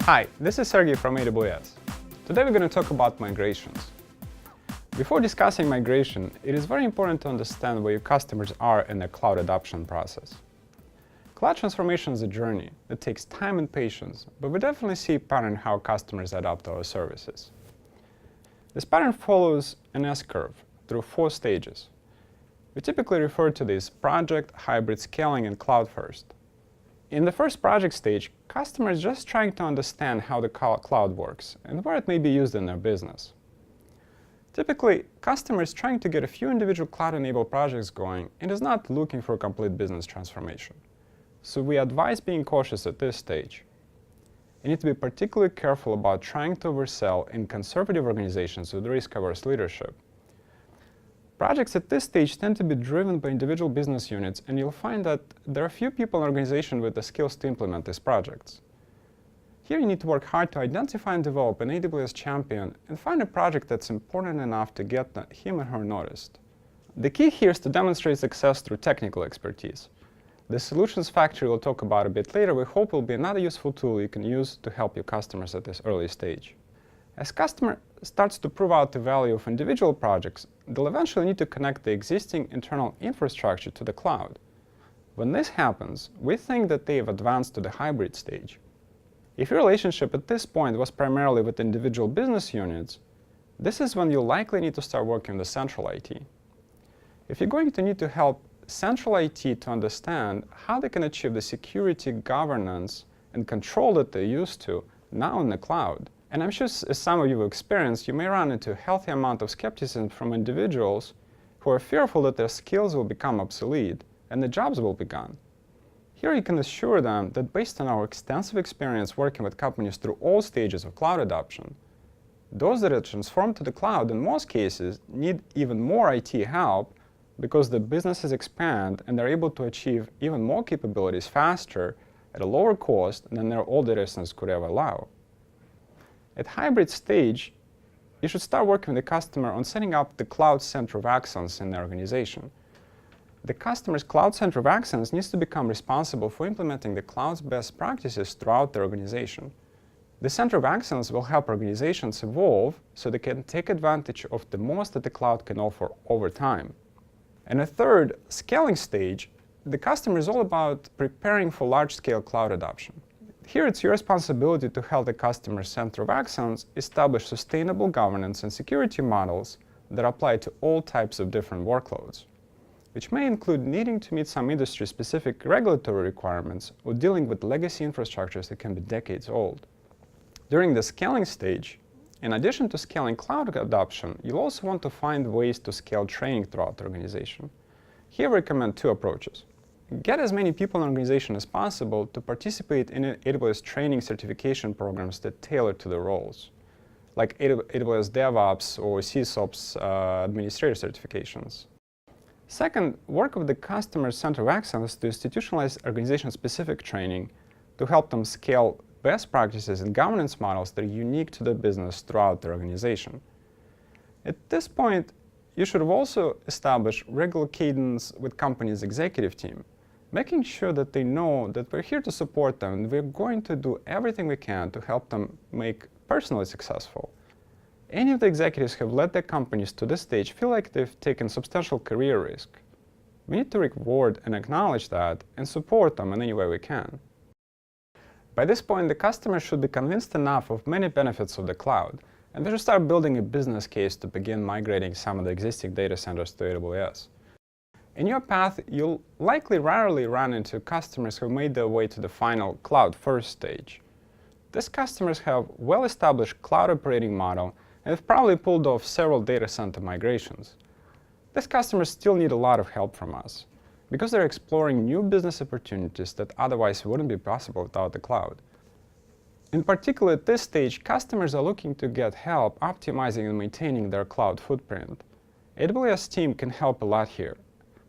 Hi, this is Sergey from AWS. Today we're going to talk about migrations. Before discussing migration, it is very important to understand where your customers are in their cloud adoption process. Cloud transformation is a journey that takes time and patience, but we definitely see a pattern how customers adopt our services. This pattern follows an S-curve through 4 stages. We typically refer to these project, hybrid scaling, and cloud first. In the first project stage, customers are just trying to understand how the cloud works and where it may be used in their business. Typically, customers trying to get a few individual cloud-enabled projects going and is not looking for a complete business transformation. So we advise being cautious at this stage. You need to be particularly careful about trying to oversell in conservative organizations with risk-averse leadership. Projects at this stage tend to be driven by individual business units, and you'll find that there are few people in an organization with the skills to implement these projects. Here you need to work hard to identify and develop an AWS champion and find a project that's important enough to get him or her noticed. The key here is to demonstrate success through technical expertise. The Solutions Factory we'll talk about a bit later, we hope will be another useful tool you can use to help your customers at this early stage. As customer starts to prove out the value of individual projects, they'll eventually need to connect the existing internal infrastructure to the cloud. When this happens, we think that they've advanced to the hybrid stage. If your relationship at this point was primarily with individual business units, this is when you'll likely need to start working with central IT. If you're going to need to help central IT to understand how they can achieve the security, governance, and control that they're used to now in the cloud, and I'm sure as some of you have experienced, you may run into a healthy amount of skepticism from individuals who are fearful that their skills will become obsolete and the jobs will be gone. Here you can assure them that based on our extensive experience working with companies through all stages of cloud adoption, those that are transformed to the cloud in most cases need even more IT help because the businesses expand and they're able to achieve even more capabilities faster at a lower cost than their old data centers could ever allow. At hybrid stage, you should start working with the customer on setting up the cloud center of excellence in their organization. The customer's cloud center of excellence needs to become responsible for implementing the cloud's best practices throughout the organization. The center of excellence will help organizations evolve so they can take advantage of the most that the cloud can offer over time. And a third, scaling stage, the customer is all about preparing for large-scale cloud adoption. Here it's your responsibility to help the customer's center of excellence establish sustainable governance and security models that apply to all types of different workloads, which may include needing to meet some industry-specific regulatory requirements or dealing with legacy infrastructures that can be decades old. During the scaling stage, in addition to scaling cloud adoption, you'll also want to find ways to scale training throughout the organization. Here we recommend 2 approaches. Get as many people in an organization as possible to participate in AWS training certification programs that tailor to their roles, like AWS DevOps or CSOPS administrator certifications. Second, work with the customer's center of excellence to institutionalize organization-specific training to help them scale best practices and governance models that are unique to the business throughout the organization. At this point, you should have also established regular cadence with company's executive team, making sure that they know that we're here to support them and we're going to do everything we can to help them make personally successful. Any of the executives who have led their companies to this stage feel like they've taken substantial career risk. We need to reward and acknowledge that and support them in any way we can. By this point, the customer should be convinced enough of many benefits of the cloud, and they should start building a business case to begin migrating some of the existing data centers to AWS. In your path, you'll likely rarely run into customers who made their way to the final cloud-first stage. These customers have well-established cloud operating model and have probably pulled off several data center migrations. These customers still need a lot of help from us because they're exploring new business opportunities that otherwise wouldn't be possible without the cloud. In particular, at this stage, customers are looking to get help optimizing and maintaining their cloud footprint. AWS team can help a lot here.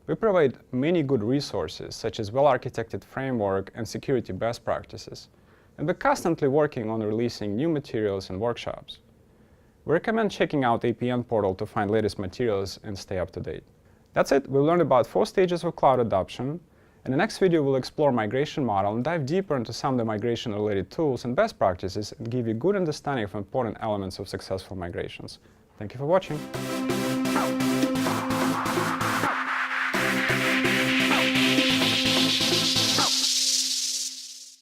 We provide many good resources, such as well-architected framework and security best practices, and we're constantly working on releasing new materials and workshops. We recommend checking out APN portal to find latest materials and stay up to date. That's it. We learned about 4 stages of cloud adoption, In the next video, we'll explore migration model and dive deeper into some of the migration-related tools and best practices and give you a good understanding of important elements of successful migrations. Thank you for watching.